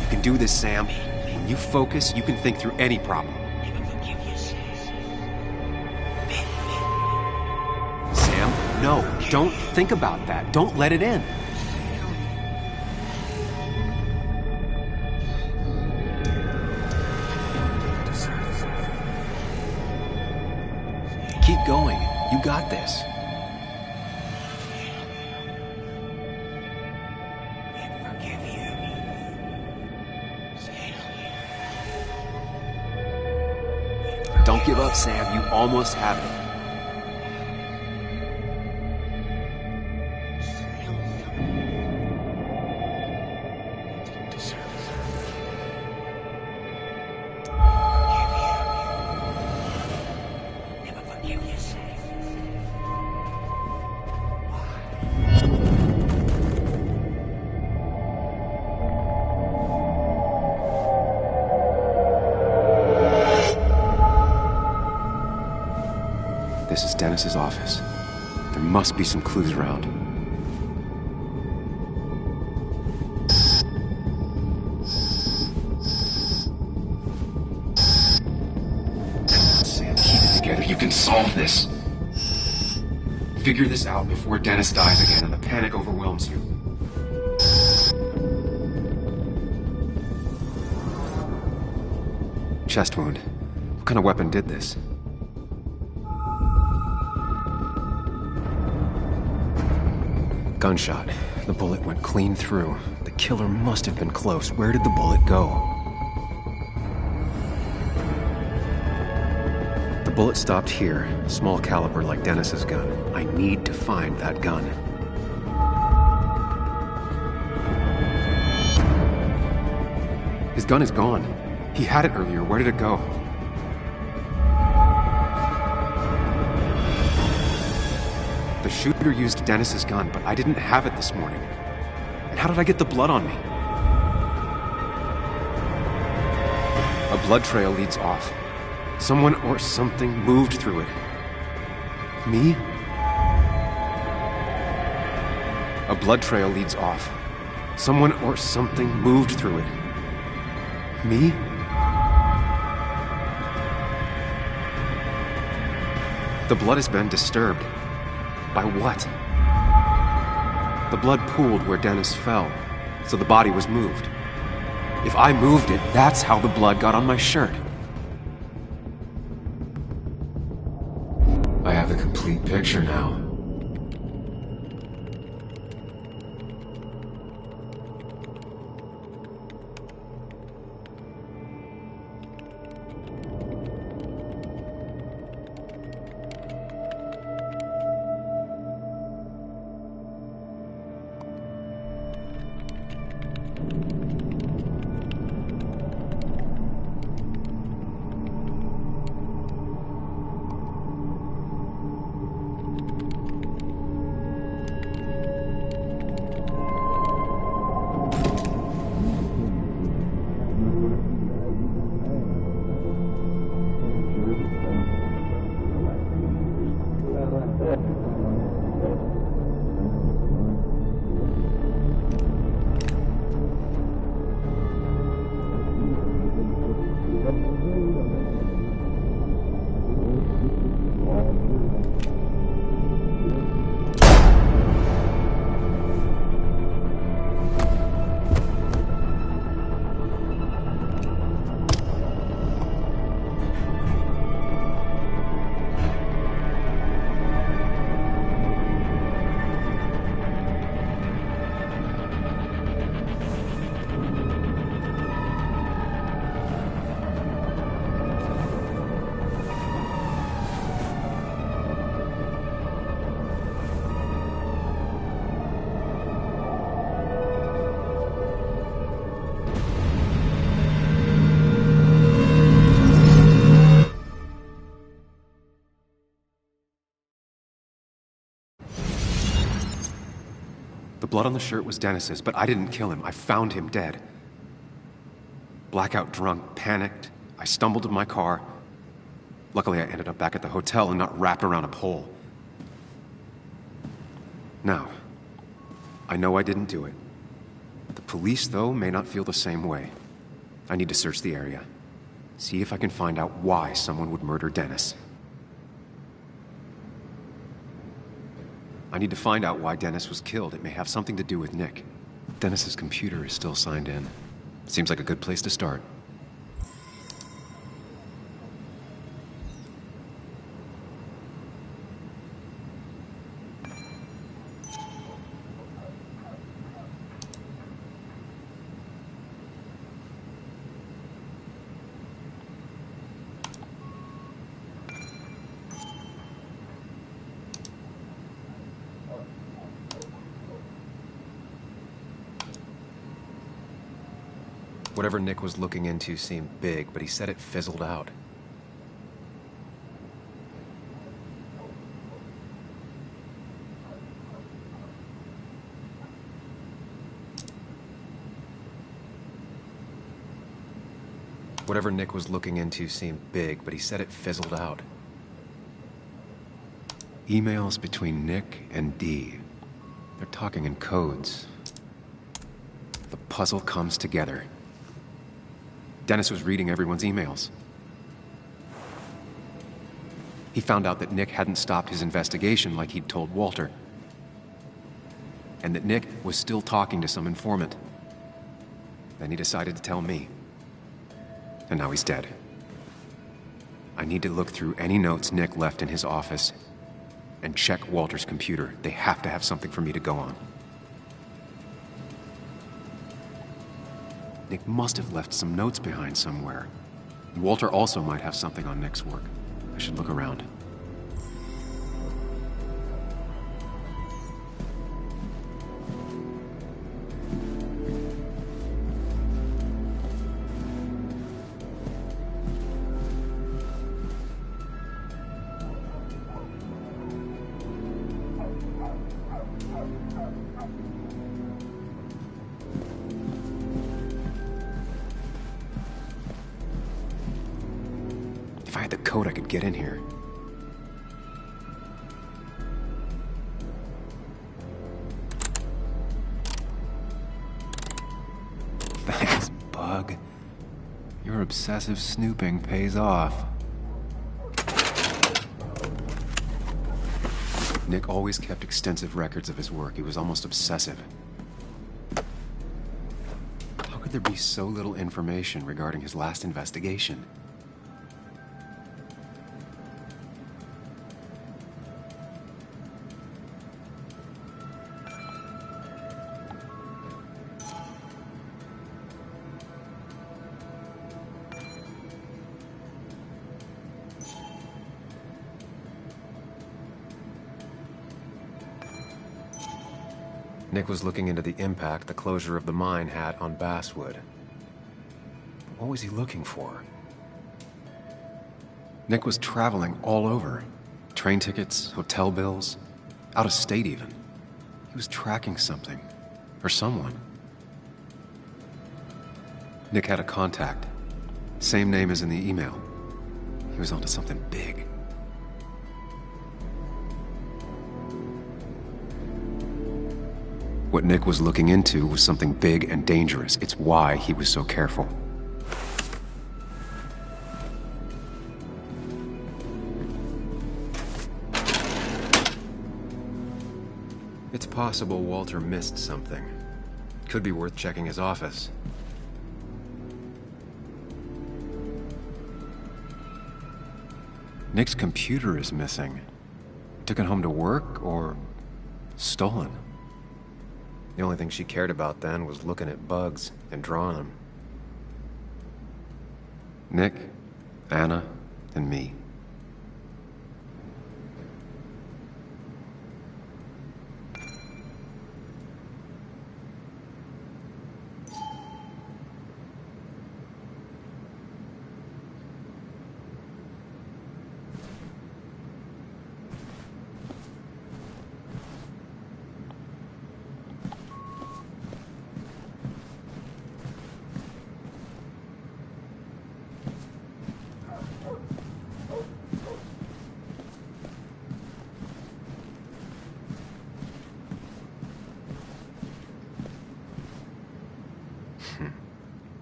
You can do this, Sam. When you focus, you can think through any problem. Sam, no, don't think about that. Don't let it in. Keep going. You got this. Don't give up, Sam. You almost have it. This is Dennis's office. There must be some clues around. Sam, keep it together. You can solve this. Figure this out before Dennis dies again and the panic overwhelms you. Chest wound. What kind of weapon did this? Gunshot. The bullet went clean through. The killer must have been close. Where did the bullet go? The bullet stopped here. Small caliber like Dennis's gun. I need to find that gun. His gun is gone. He had it earlier. Where did it go? The shooter used Dennis's gun, but I didn't have it this morning. And how did I get the blood on me? A blood trail leads off. Someone or something moved through it. Me? A blood trail leads off. Someone or something moved through it. Me? The blood has been disturbed. By what? The blood pooled where Dennis fell, so the body was moved. If I moved it, that's how the blood got on my shirt. I have the complete picture now. The blood on the shirt was Dennis's, but I didn't kill him. I found him dead. Blackout drunk, panicked. I stumbled to my car. Luckily, I ended up back at the hotel and not wrapped around a pole. Now, I know I didn't do it. The police, though, may not feel the same way. I need to search the area. See if I can find out why someone would murder Dennis. I need to find out why Dennis was killed. It may have something to do with Nick. Dennis's computer is still signed in. Seems like a good place to start. Whatever Nick was looking into seemed big, but he said it fizzled out. Whatever Nick was looking into seemed big, but he said it fizzled out. Emails between Nick and Dee. They're talking in codes. The puzzle comes together. Dennis was reading everyone's emails. He found out that Nick hadn't stopped his investigation like he'd told Walter. And that Nick was still talking to some informant. Then he decided to tell me. And now he's dead. I need to look through any notes Nick left in his office and check Walter's computer. They have to have something for me to go on. Nick must have left some notes behind somewhere. Walter also might have something on Nick's work. I should look around. If I had the code, I could get in here. Thanks, Bug. Your obsessive snooping pays off. Nick always kept extensive records of his work. He was almost obsessive. How could there be so little information regarding his last investigation? Nick was looking into the impact the closure of the mine had on Basswood. But what was he looking for? Nick was traveling all over. Train tickets, hotel bills, out of state even. He was tracking something, or someone. Nick had a contact. Same name as in the email. He was onto something big. What Nick was looking into was something big and dangerous. It's why he was so careful. It's possible Walter missed something. Could be worth checking his office. Nick's computer is missing. Took it home to work or stolen. The only thing she cared about then was looking at bugs and drawing them. Nick, Anna, and me.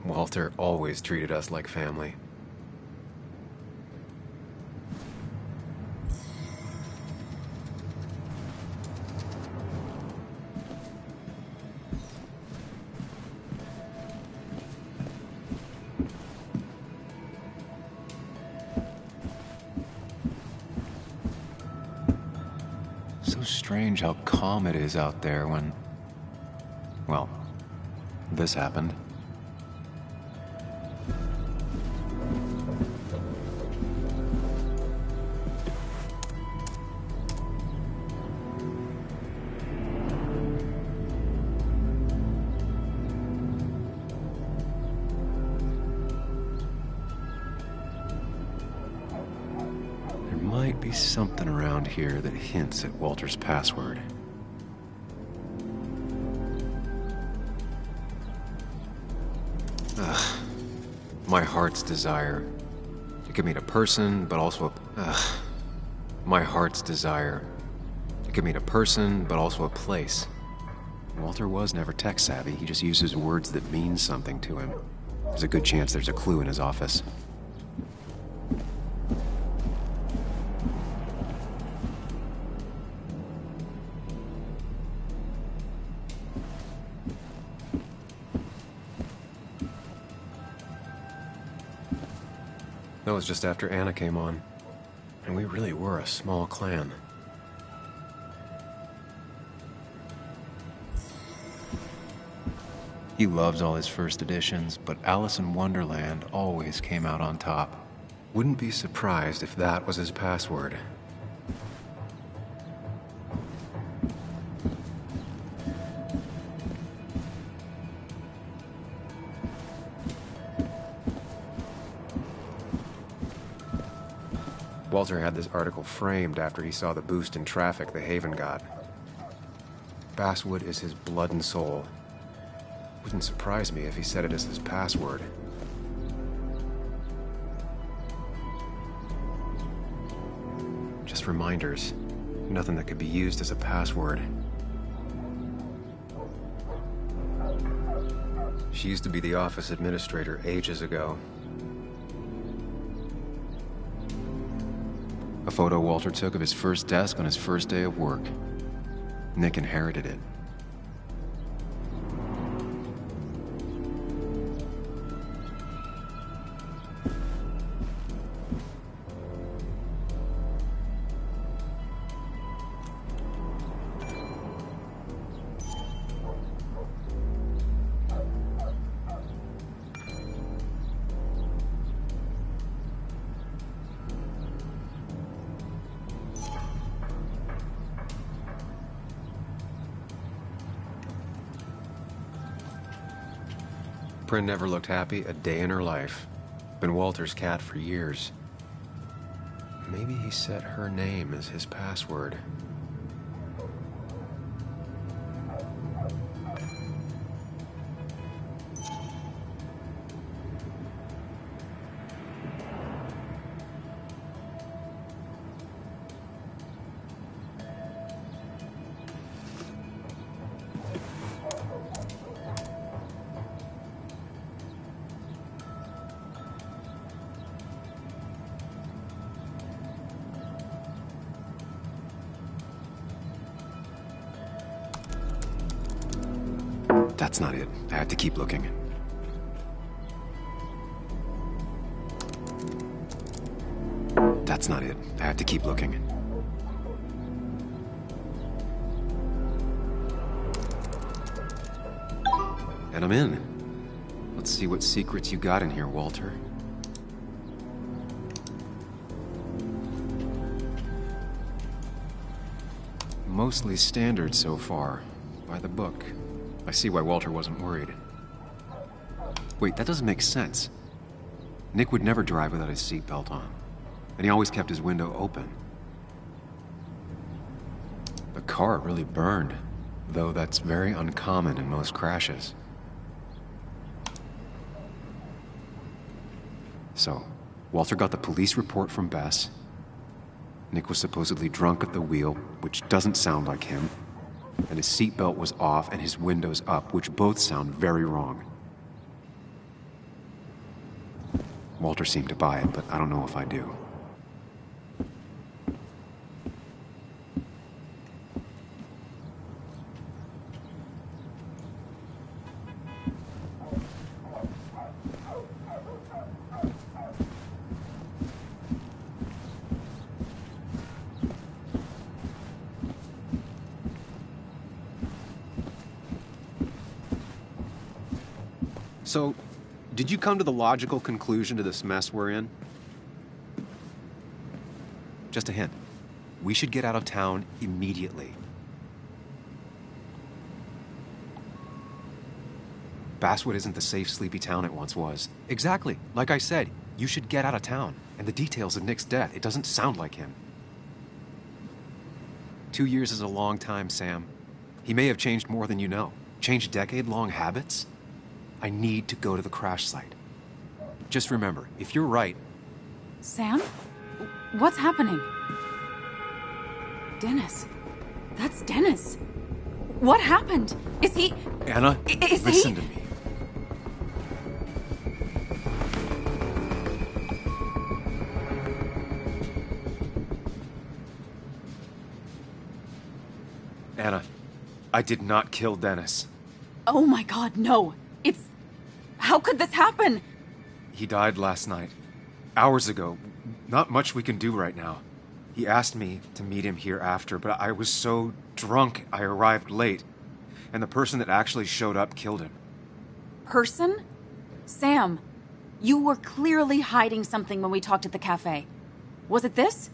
Walter always treated us like family. So strange how calm it is out there when, well, this happened. Might be something around here that hints at Walter's password. Ugh. My heart's desire. It could mean a person, but also a... My heart's desire. It could mean a person, but also a place. Walter was never tech-savvy. He just uses words that mean something to him. There's a good chance there's a clue in his office. That was just after Anna came on. And we really were a small clan. He loves all his first editions, but Alice in Wonderland always came out on top. Wouldn't be surprised if that was his password. Walter had this article framed after he saw the boost in traffic the Haven got. Basswood is his blood and soul. Wouldn't surprise me if he said it as his password. Just reminders. Nothing that could be used as a password. She used to be the office administrator ages ago. A photo Walter took of his first desk on his first day of work. Nick inherited it. Prin never looked happy a day in her life. Been Walter's cat for years. Maybe he set her name as his password. That's not it. I had to keep looking. That's not it. I had to keep looking. And I'm in. Let's see what secrets you got in here, Walter. Mostly standard so far. By the book. I see why Walter wasn't worried. Wait, that doesn't make sense. Nick would never drive without his seatbelt on. And he always kept his window open. The car really burned, though that's very uncommon in most crashes. So, Walter got the police report from Bess. Nick was supposedly drunk at the wheel, which doesn't sound like him. And his seatbelt was off and his windows up, which both sound very wrong. Walter seemed to buy it, but I don't know if I do. So, did you come to the logical conclusion to this mess we're in? Just a hint. We should get out of town immediately. Basswood isn't the safe, sleepy town it once was. Exactly. Like I said, you should get out of town. And the details of Nick's death, it doesn't sound like him. 2 years is a long time, Sam. He may have changed more than you know. Changed decade-long habits? I need to go to the crash site. Just remember, if you're right... Sam? What's happening? Dennis. That's Dennis. What happened? Is he... Anna, listen to me. Anna, I did not kill Dennis. Oh my God, no. How could this happen? He died last night. hours ago. Not much we can do right now. He asked me to meet him here after, but I was so drunk I arrived late. And the person that actually showed up killed him. Person? Sam, you were clearly hiding something when we talked at the cafe. Was it this?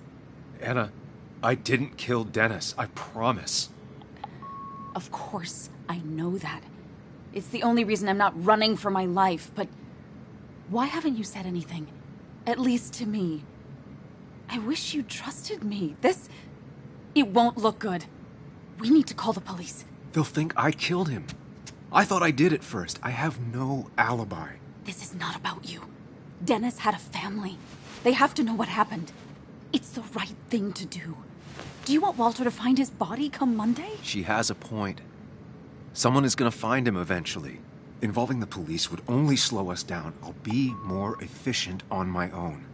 Anna, I didn't kill Dennis, I promise. Of course, I know that. It's the only reason I'm not running for my life, but why haven't you said anything? At least to me. I wish you trusted me. It won't look good. We need to call the police. They'll think I killed him. I thought I did at first. I have no alibi. This is not about you. Dennis had a family. They have to know what happened. It's the right thing to do. Do you want Walter to find his body come Monday? She has a point. Someone is gonna find him eventually. Involving the police would only slow us down. I'll be more efficient on my own.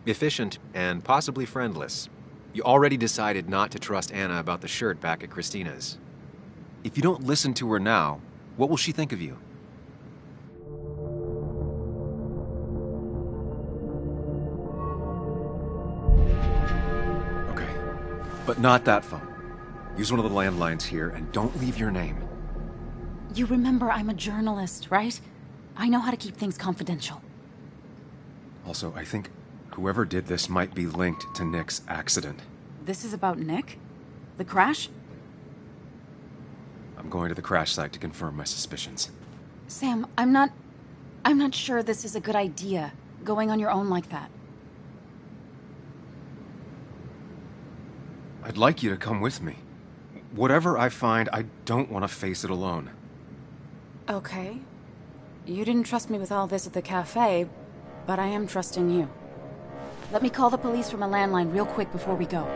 Efficient and possibly friendless. You already decided not to trust Anna about the shirt back at Christina's. If you don't listen to her now, what will she think of you? Okay, but not that phone. Use one of the landlines here and don't leave your name. You remember I'm a journalist, right? I know how to keep things confidential. Also, I think whoever did this might be linked to Nick's accident. This is about Nick? The crash? I'm going to the crash site to confirm my suspicions. Sam, I'm not sure this is a good idea, going on your own like that. I'd like you to come with me. Whatever I find, I don't want to face it alone. Okay. You didn't trust me with all this at the cafe, but I am trusting you. Let me call the police from a landline real quick before we go.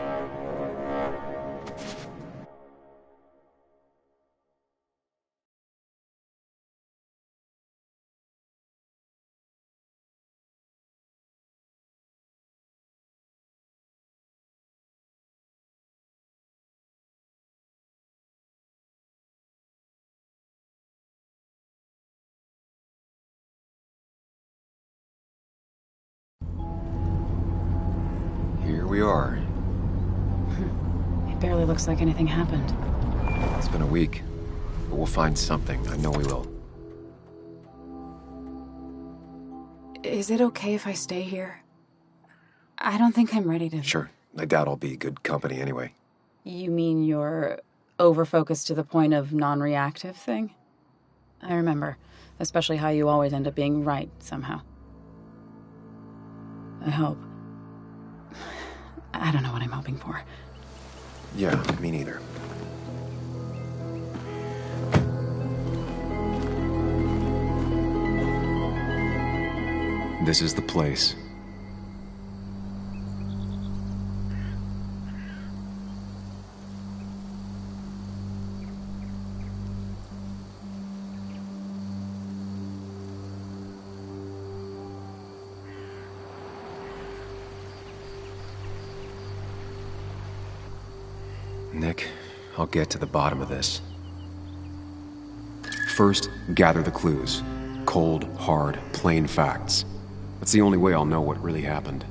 Here we are. It barely looks like anything happened. It's been a week, but we'll find something. I know we will. Is it okay if I stay here? I don't think I'm ready to... Sure. I doubt I'll be good company anyway. You mean you're over-focused to the point of non-reactive thing? I remember, especially how you always end up being right somehow. I hope. I don't know what I'm hoping for. Yeah, me neither. This is the place. Nick, I'll get to the bottom of this. First, gather the clues. Cold, hard, plain facts. That's the only way I'll know what really happened.